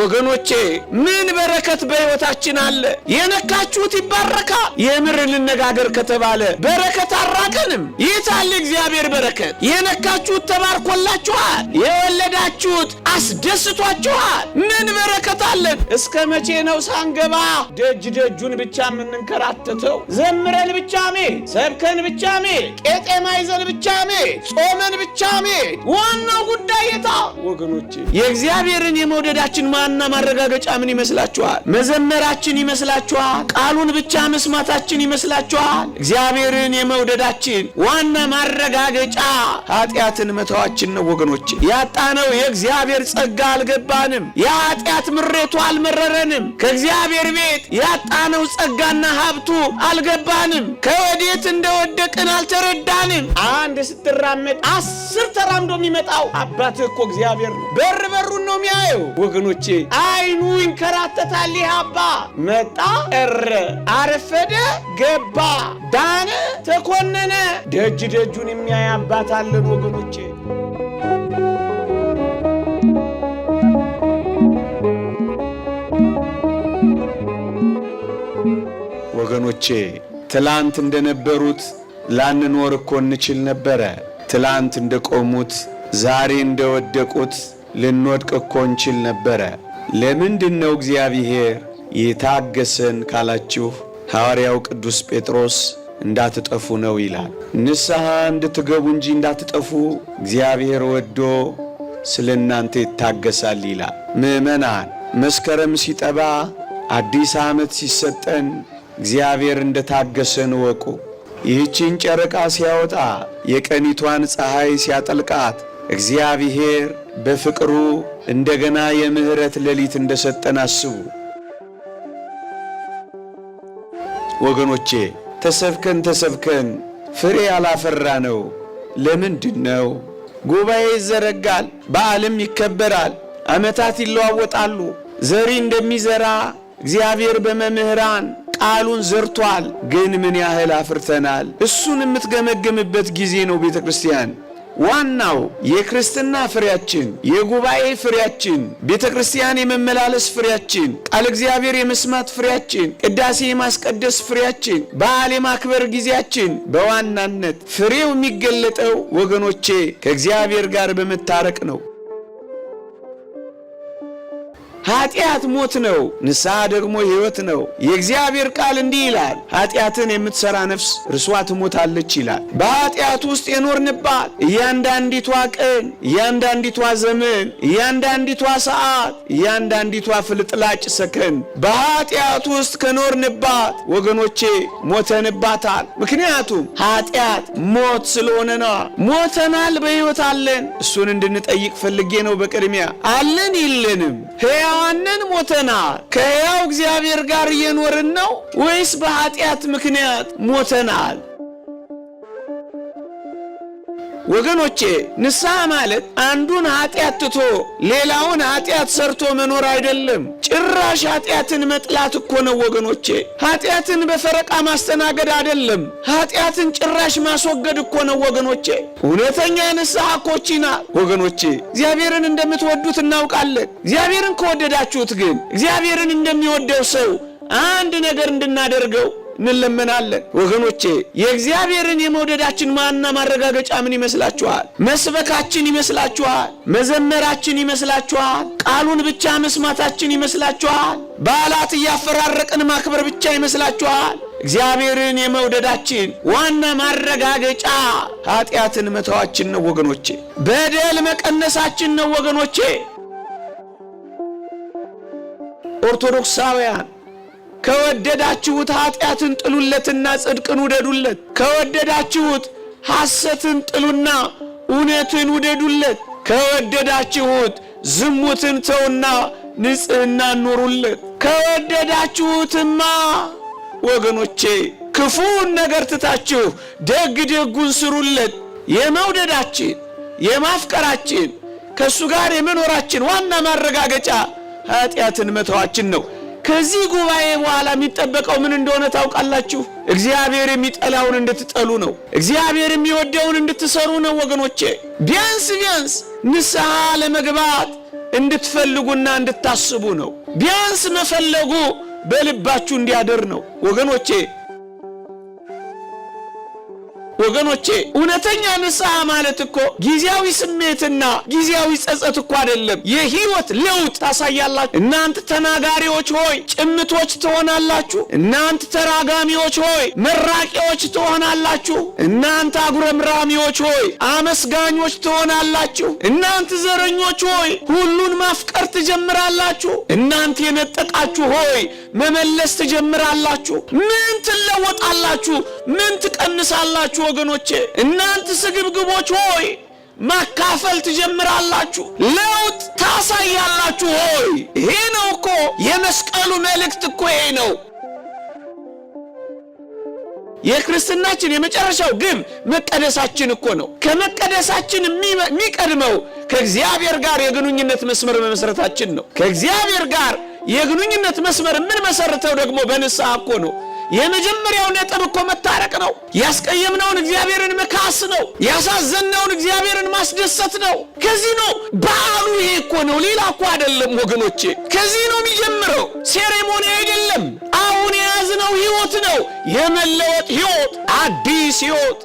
ወገኖቼ ምን በረከት በሕይወታችን አለ። የነካችሁት ይባረካል። የምር ልነጋገር ከተባለ በረከት አራቀንም። ይታል እግዚአብሔር በረከት። የነካችሁት ተባርኮላችኋል። የወለዳችሁት አስደስቷችኋል። ምን በረከት አለን። እስከ መቼ ነው ሳንገባ ደጅ ደጁን ብቻ የምንንከራተተው? ዘምረን ብቻ ሜ ሰብከን ብቻ ሜ ቄጤማ ይዘን ብቻ ሜ ጾመን ብቻ ሜ ዋናው ጉዳይ የታ? ወገኖቼ የእግዚአብሔርን የመውደዳችን ማና ማረጋገጫ ምን ይመስላችኋል? መዘመራችን ይመስላችኋል? ቃሉን ብቻ መስማታችን ይመስላችኋል? እግዚአብሔርን የመውደዳችን ዋና ማረጋገጫ ኃጢአትን መተዋችን ነው ወገኖቼ። ያጣነው የእግዚአብሔር ጸጋ አልገባንም። የኃጢአት ምሬቱ አልመረረንም። ከእግዚአብሔር ቤት ያጣነው ጸጋና ሀብቱ አልገባንም። ከወዴት እንደወደቅን አልተረዳንም። አንድ ስትራመድ 10 ተራምዶ የሚመጣው አባትህ እኮ እግዚአብሔር ነው። በር በሩን ነው የሚያየው ወገኖቼ። አይኑ ይንከራተታል። አባ መጣ፣ ቀረ፣ አረፈደ፣ ገባ፣ ዳነ፣ ተኮነነ። ደጅ ደጁን የሚያይ አባት አለን ወገኖቼ። ወገኖቼ ትላንት እንደነበሩት ላንኖር እኮ እንችል ነበረ። ትላንት እንደቆሙት ዛሬ እንደወደቁት ልንወድቅ እኮ እንችል ነበረ። ለምንድነው እግዚአብሔር የታገሰን ካላችሁ ሐዋርያው ቅዱስ ጴጥሮስ እንዳትጠፉ ነው ይላል። ንስሐ እንድትገቡ እንጂ እንዳትጠፉ እግዚአብሔር ወዶ ስለናንተ ይታገሳል ይላል። ምእመናን መስከረም ሲጠባ አዲስ ዓመት ሲሰጠን እግዚአብሔር እንደታገሰን ወቁ። ይህችን ጨረቃ ሲያወጣ የቀኒቷን ፀሐይ ሲያጠልቃት እግዚአብሔር በፍቅሩ እንደገና የምህረት ሌሊት እንደሰጠን አስቡ ወገኖቼ። ተሰብከን ፍሬ ያላፈራ ነው ለምንድን ነው? ጉባኤ ይዘረጋል፣ በዓለም ይከበራል፣ ዓመታት ይለዋወጣሉ። ዘሪ እንደሚዘራ እግዚአብሔር በመምህራን ቃሉን ዘርቷል። ግን ምን ያህል አፍርተናል? እሱን የምትገመግምበት ጊዜ ነው ቤተ ክርስቲያን። ዋናው የክርስትና ፍሬያችን፣ የጉባኤ ፍሬያችን፣ ቤተ ክርስቲያን የመመላለስ ፍሬያችን፣ ቃል እግዚአብሔር የመስማት ፍሬያችን፣ ቅዳሴ የማስቀደስ ፍሬያችን፣ በዓል የማክበር ጊዜያችን፣ በዋናነት ፍሬው የሚገለጠው ወገኖቼ ከእግዚአብሔር ጋር በመታረቅ ነው። ኃጢአት ሞት ነው፣ ንስሐ ደግሞ ሕይወት ነው። የእግዚአብሔር ቃል እንዲህ ይላል፣ ኃጢአትን የምትሰራ ነፍስ እርሷ ትሞታለች ይላል። በኃጢአት ውስጥ የኖርንባት እያንዳንዲቷ ቀን፣ እያንዳንዲቷ ዘመን፣ እያንዳንዲቷ ሰዓት፣ እያንዳንዲቷ ፍልጥላጭ ሰከን በኃጢአት ውስጥ ከኖርንባት ወገኖቼ ሞተንባታል። ምክንያቱም ኃጢአት ሞት ስለሆነ ነው። ሞተናል፣ በሕይወት አለን። እሱን እንድንጠይቅ ፈልጌ ነው። በቅድሚያ አለን የለንም? ሕያዋንን ሞተናል። ከሕያው እግዚአብሔር ጋር እየኖርን ነው ወይስ በኃጢአት ምክንያት ሞተናል? ወገኖቼ ንስሐ ማለት አንዱን ኃጢአት ትቶ ሌላውን ኃጢአት ሰርቶ መኖር አይደለም። ጭራሽ ኃጢአትን መጥላት እኮ ነው ወገኖቼ። ኃጢአትን በፈረቃ ማስተናገድ አይደለም። ኃጢአትን ጭራሽ ማስወገድ እኮ ነው ወገኖቼ። እውነተኛ ንስሐ ኮቺና ወገኖቼ። እግዚአብሔርን እንደምትወዱት እናውቃለን። እግዚአብሔርን ከወደዳችሁት ግን እግዚአብሔርን እንደሚወደው ሰው አንድ ነገር እንድናደርገው እንለምናለን ወገኖቼ። የእግዚአብሔርን የመውደዳችን ማና ማረጋገጫ ምን ይመስላችኋል? መስበካችን ይመስላችኋል? መዘመራችን ይመስላችኋል? ቃሉን ብቻ መስማታችን ይመስላችኋል? በዓላት እያፈራረቅን ማክበር ብቻ ይመስላችኋል? እግዚአብሔርን የመውደዳችን ዋና ማረጋገጫ ኃጢአትን መተዋችን ነው ወገኖቼ። በደል መቀነሳችን ነው ወገኖቼ። ኦርቶዶክሳውያን ከወደዳችሁት ኃጢአትን ጥሉለትና ጽድቅን ውደዱለት። ከወደዳችሁት ሐሰትን ጥሉና እውነትን ውደዱለት። ከወደዳችሁት ዝሙትን ተውና ንጽሕና ኑሩለት። ከወደዳችሁትማ ወገኖቼ ክፉን ነገር ትታችሁ ደግ ደጉን ስሩለት። የመውደዳችን የማፍቀራችን ከእሱ ጋር የመኖራችን ዋና ማረጋገጫ ኃጢአትን መተዋችን ነው። ከዚህ ጉባኤ በኋላ የሚጠበቀው ምን እንደሆነ ታውቃላችሁ? እግዚአብሔር የሚጠላውን እንድትጠሉ ነው። እግዚአብሔር የሚወደውን እንድትሰሩ ነው ወገኖቼ። ቢያንስ ንስሐ ለመግባት እንድትፈልጉና እንድታስቡ ነው። ቢያንስ መፈለጉ በልባችሁ እንዲያደር ነው። ወገኖቼ እውነተኛ ንስሐ ማለት እኮ ጊዜያዊ ስሜትና ጊዜያዊ ጸጸት እኮ አይደለም። የህይወት ለውጥ ታሳያላችሁ። እናንተ ተናጋሪዎች ሆይ ጭምቶች ትሆናላችሁ። እናንተ ተራጋሚዎች ሆይ መራቂዎች ትሆናላችሁ። እናንተ አጉረምራሚዎች ሆይ አመስጋኞች ትሆናላችሁ። እናንተ ዘረኞች ሆይ ሁሉን ማፍቀር ትጀምራላችሁ። እናንተ የነጠቃችሁ ሆይ መመለስ ትጀምራላችሁ። ምን ትለወጣላችሁ? ምን ትቀንሳላችሁ? ወገኖቼ እናንተ ስግብግቦች ሆይ ማካፈል ትጀምራላችሁ። ለውጥ ታሳያላችሁ ሆይ ይሄ ነው እኮ የመስቀሉ መልእክት እኮ ይሄ ነው። የክርስትናችን የመጨረሻው ግብ መቀደሳችን እኮ ነው። ከመቀደሳችን የሚቀድመው ከእግዚአብሔር ጋር የግንኙነት መስመር መመስረታችን ነው። ከእግዚአብሔር ጋር የግንኙነት መስመር ምን መሰረተው ደግሞ በንስሐ እኮ ነው። የመጀመሪያው ነጥብ እኮ መታረቅ ነው። ያስቀየምነውን እግዚአብሔርን መካስ ነው። ያሳዘንነውን እግዚአብሔርን ማስደሰት ነው። ከዚህ ነው በዓሉ። ይሄ እኮ ነው፣ ሌላ እኮ አይደለም ወገኖቼ። ከዚህ ነው የሚጀምረው። ሴሬሞኒ አይደለም። አሁን የያዝነው ህይወት ነው። የመለወጥ ህይወት፣ አዲስ ህይወት።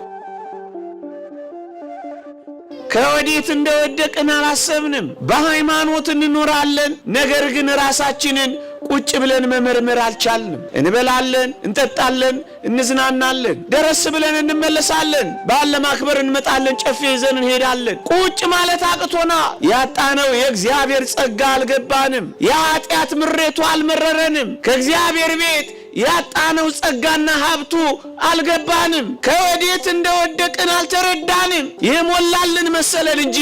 ከወዴት እንደወደቅን አላሰብንም። በሃይማኖት እንኖራለን፣ ነገር ግን ራሳችንን ቁጭ ብለን መመርመር አልቻልንም። እንበላለን፣ እንጠጣለን፣ እንዝናናለን፣ ደረስ ብለን እንመለሳለን። በዓል ለማክበር እንመጣለን፣ ጨፌ ይዘን እንሄዳለን። ቁጭ ማለት አቅቶና ያጣነው የእግዚአብሔር ጸጋ አልገባንም። የኃጢአት ምሬቱ አልመረረንም። ከእግዚአብሔር ቤት ያጣነው ጸጋና ሀብቱ አልገባንም። ከወዴት እንደወደቅን አልተረዳንም። የሞላልን መሰለን እንጂ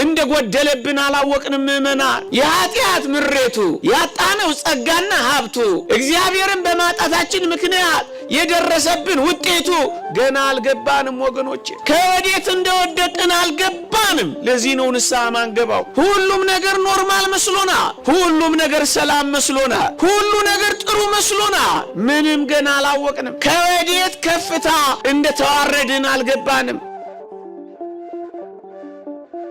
እንደጎደለብን አላወቅንም። ምእመናን የኃጢአት ምሬቱ ያጣነው ጸጋና ሀብቱ እግዚአብሔርን በማጣታችን ምክንያት የደረሰብን ውጤቱ ገና አልገባንም ወገኖቼ። ከወዴት እንደወደቅን አልገባንም። ለዚህ ነው ንስሐ ማንገባው። ሁሉም ነገር ኖርማል መስሎናል። ሁሉም ነገር ሰላም መስሎናል። ሁሉ ነገር ጥሩ መስሎናል። ምንም ገና አላወቅንም። ከወዴት ከፍታ እንደተዋረድን አልገባንም።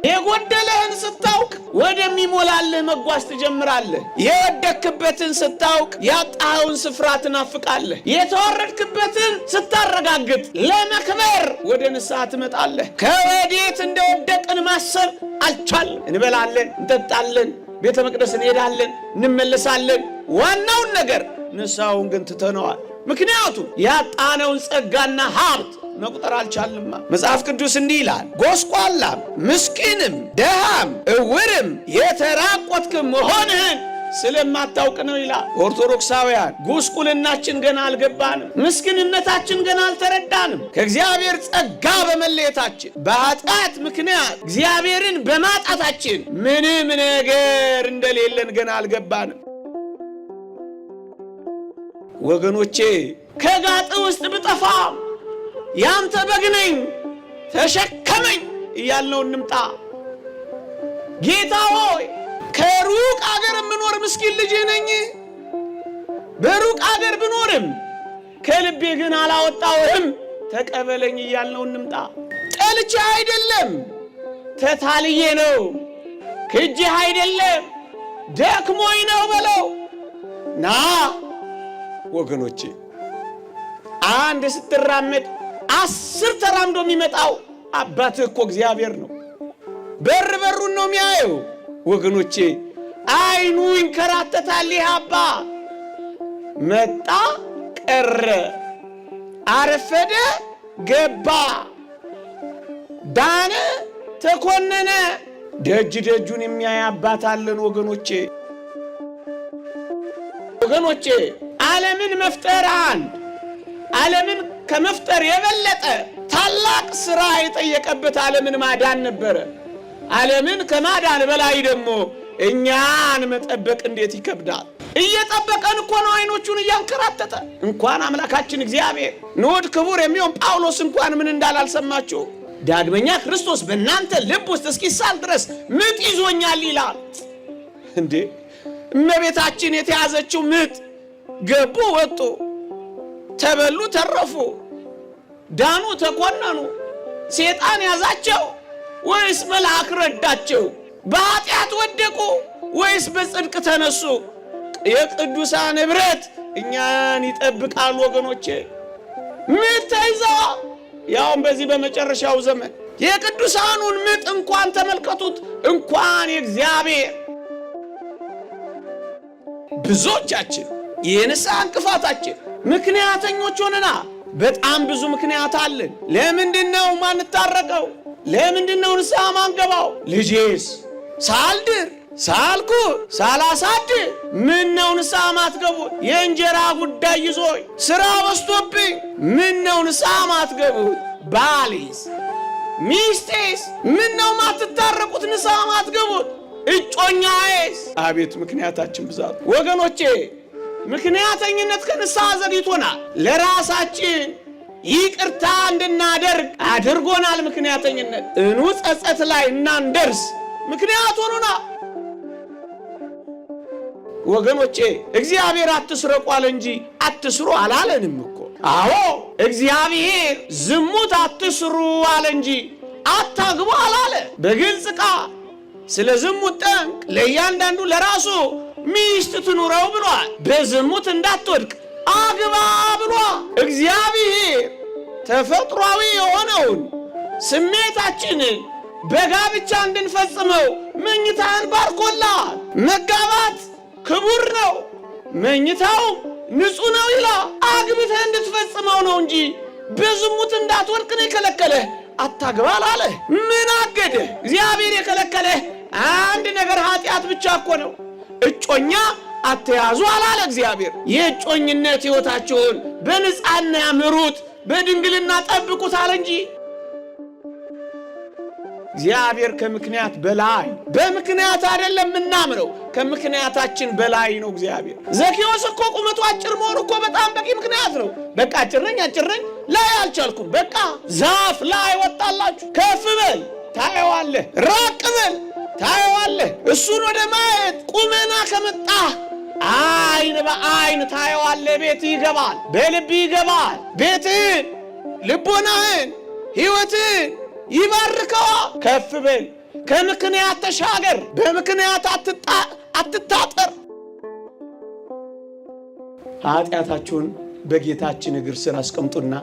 የጎደለህን ስታውቅ ወደሚሞላልህ መጓዝ ትጀምራለህ። የወደክበትን ስታውቅ ያጣኸውን ስፍራ ትናፍቃለህ። የተዋረድክበትን ስታረጋግጥ ለመክበር ወደ ንስሐ ትመጣለህ። ከወዴት እንደወደቅን ማሰብ አልቻልንም። እንበላለን፣ እንጠጣለን፣ ቤተ መቅደስ እንሄዳለን፣ እንመለሳለን። ዋናውን ነገር ንስሐውን ግን ትተነዋል። ምክንያቱም ያጣነውን ጸጋና ሀብት መቁጠር አልቻልንማ። መጽሐፍ ቅዱስ እንዲህ ይላል፣ ጎስቋላም ምስኪንም ደሃም እውርም የተራቆትክም መሆንህን ስለማታውቅ ነው ይላል። ኦርቶዶክሳውያን ጉስቁልናችን ገና አልገባንም። ምስኪንነታችን ገና አልተረዳንም። ከእግዚአብሔር ጸጋ በመለየታችን በኃጢአት ምክንያት እግዚአብሔርን በማጣታችን ምንም ነገር እንደሌለን ገና አልገባንም። ወገኖቼ ከጋጥ ውስጥ ብጠፋም ያንተ በግ ነኝ ተሸከመኝ እያልነው እንምጣ። ጌታ ሆይ ከሩቅ አገር የምኖር ምስኪን ልጅ ነኝ። በሩቅ አገር ብኖርም ከልቤ ግን አላወጣውህም፣ ተቀበለኝ እያልነው እንምጣ። ጠልቼ አይደለም፣ ተታልዬ ነው። ክጄህ አይደለም፣ ደክሞኝ ነው በለው ና። ወገኖቼ አንድ ስትራመድ 10 ተራምዶ የሚመጣው አባትህ እኮ እግዚአብሔር ነው። በር በሩን ነው የሚያየው። ወገኖቼ አይኑ ይንከራተታል። ይህ አባ መጣ ቀረ፣ አረፈደ ገባ፣ ዳነ ተኮነነ፣ ደጅ ደጁን የሚያይ አባት አለን። ወገኖቼ ዓለምን መፍጠር አንድ፣ ዓለምን ከመፍጠር የበለጠ ታላቅ ሥራ የጠየቀበት ዓለምን ማዳን ነበረ። ዓለምን ከማዳን በላይ ደግሞ እኛን መጠበቅ እንዴት ይከብዳል። እየጠበቀን እኮ ነው አይኖቹን እያንከራተተ። እንኳን አምላካችን እግዚአብሔር ንዑድ ክቡር የሚሆን ጳውሎስ እንኳን ምን እንዳላልሰማችሁ ዳግመኛ ክርስቶስ በእናንተ ልብ ውስጥ እስኪሳል ድረስ ምጥ ይዞኛል ይላል። እንዴ እመቤታችን የተያዘችው ምጥ ገቡ ወጡ፣ ተበሉ ተረፉ፣ ዳኑ ተኮነኑ፣ ሰይጣን ያዛቸው ወይስ መልአክ ረዳቸው? በኃጢአት ወደቁ ወይስ በጽድቅ ተነሱ? የቅዱሳን ኅብረት እኛን ይጠብቃል ወገኖቼ። ምትይዛ ያውም በዚህ በመጨረሻው ዘመን የቅዱሳኑን ምጥ እንኳን ተመልከቱት። እንኳን የእግዚአብሔር ብዙዎቻችን የንስሐ እንቅፋታችን ምክንያተኞች ሆነና በጣም ብዙ ምክንያት አለን። ለምንድነው ማንታረቀው? ለምንድነው ንስሐ ማንገባው? ልጄስ ሳልድር ሳልኩ ሳላሳድር ምን ነው ንስሐ ማትገቡት? የእንጀራ ጉዳይ ይዞኝ ስራ በዝቶብኝ ምን ነው ንስሐ ማትገቡት? ባሌስ ሚስቴስ ምን ነው ማትታረቁት? ንስሐ ማትገቡት? እጮኛዬስ? አቤት ምክንያታችን ብዛት ወገኖቼ። ምክንያተኝነት ከንስሐ ዘግይቶናል። ለራሳችን ይቅርታ እንድናደርግ አድርጎናል። ምክንያተኝነት ጸጸት ላይ እናንደርስ ምክንያት ሆኖናል። ወገኖቼ እግዚአብሔር አትስረቁ አለ እንጂ አትስሩ አላለንም እኮ። አዎ እግዚአብሔር ዝሙት አትስሩ አለ እንጂ አታግቡ አላለ። በግልጽ ቃል ስለ ዝሙት ጠንቅ ለእያንዳንዱ ለራሱ ሚስት ትኑረው ብሏል። በዝሙት እንዳትወድቅ አግባ ብሏል። እግዚአብሔር ተፈጥሯዊ የሆነውን ስሜታችንን በጋብቻ እንድንፈጽመው መኝታን ባርኮላል። መጋባት ክቡር ነው፣ መኝታው ንጹህ ነው ይላል። አግብተህ እንድትፈጽመው ነው እንጂ በዝሙት እንዳትወድቅ ነው የከለከለህ። አታግባ አላለ። ምን አገደ? እግዚአብሔር የከለከለህ አንድ ነገር ኃጢአት ብቻ እኮ ነው። እጮኛ አትያዙ አላለ እግዚአብሔር። የእጮኝነት ሕይወታችሁን በንጽሕና ያምሩት፣ በድንግልና ጠብቁት አለ እንጂ እግዚአብሔር ከምክንያት በላይ በምክንያት አይደለም ምናምረው፣ ከምክንያታችን በላይ ነው እግዚአብሔር። ዘኬዎስ እኮ ቁመቱ አጭር መሆኑ እኮ በጣም በቂ ምክንያት ነው። በቃ አጭረኝ ላይ አልቻልኩም፣ በቃ ዛፍ ላይ ወጣላችሁ። ከፍ በል ታየዋለህ፣ ራቅ በል ታየዋለህ። እሱን ወደ ማየት ቁመና ከመጣ አይን በአይን ታየዋለህ። ቤት ይገባል፣ በልብ ይገባል። ቤትህን፣ ልቦናህን፣ ሕይወትህን ይባርከዋል። ከፍ በል፣ ከምክንያት ተሻገር፣ በምክንያት አትታጠር። ኃጢአታችሁን በጌታችን እግር ስር አስቀምጡና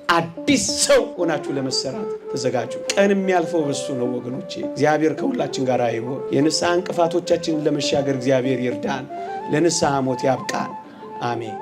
አዲስ ሰው ሆናችሁ ለመሰራት ተዘጋጁ። ቀን የሚያልፈው በሱ ነው ወገኖቼ። እግዚአብሔር ከሁላችን ጋር ይሁን። የንስሐ እንቅፋቶቻችንን ለመሻገር እግዚአብሔር ይርዳን። ለንስሐ ሞት ያብቃን። አሜን።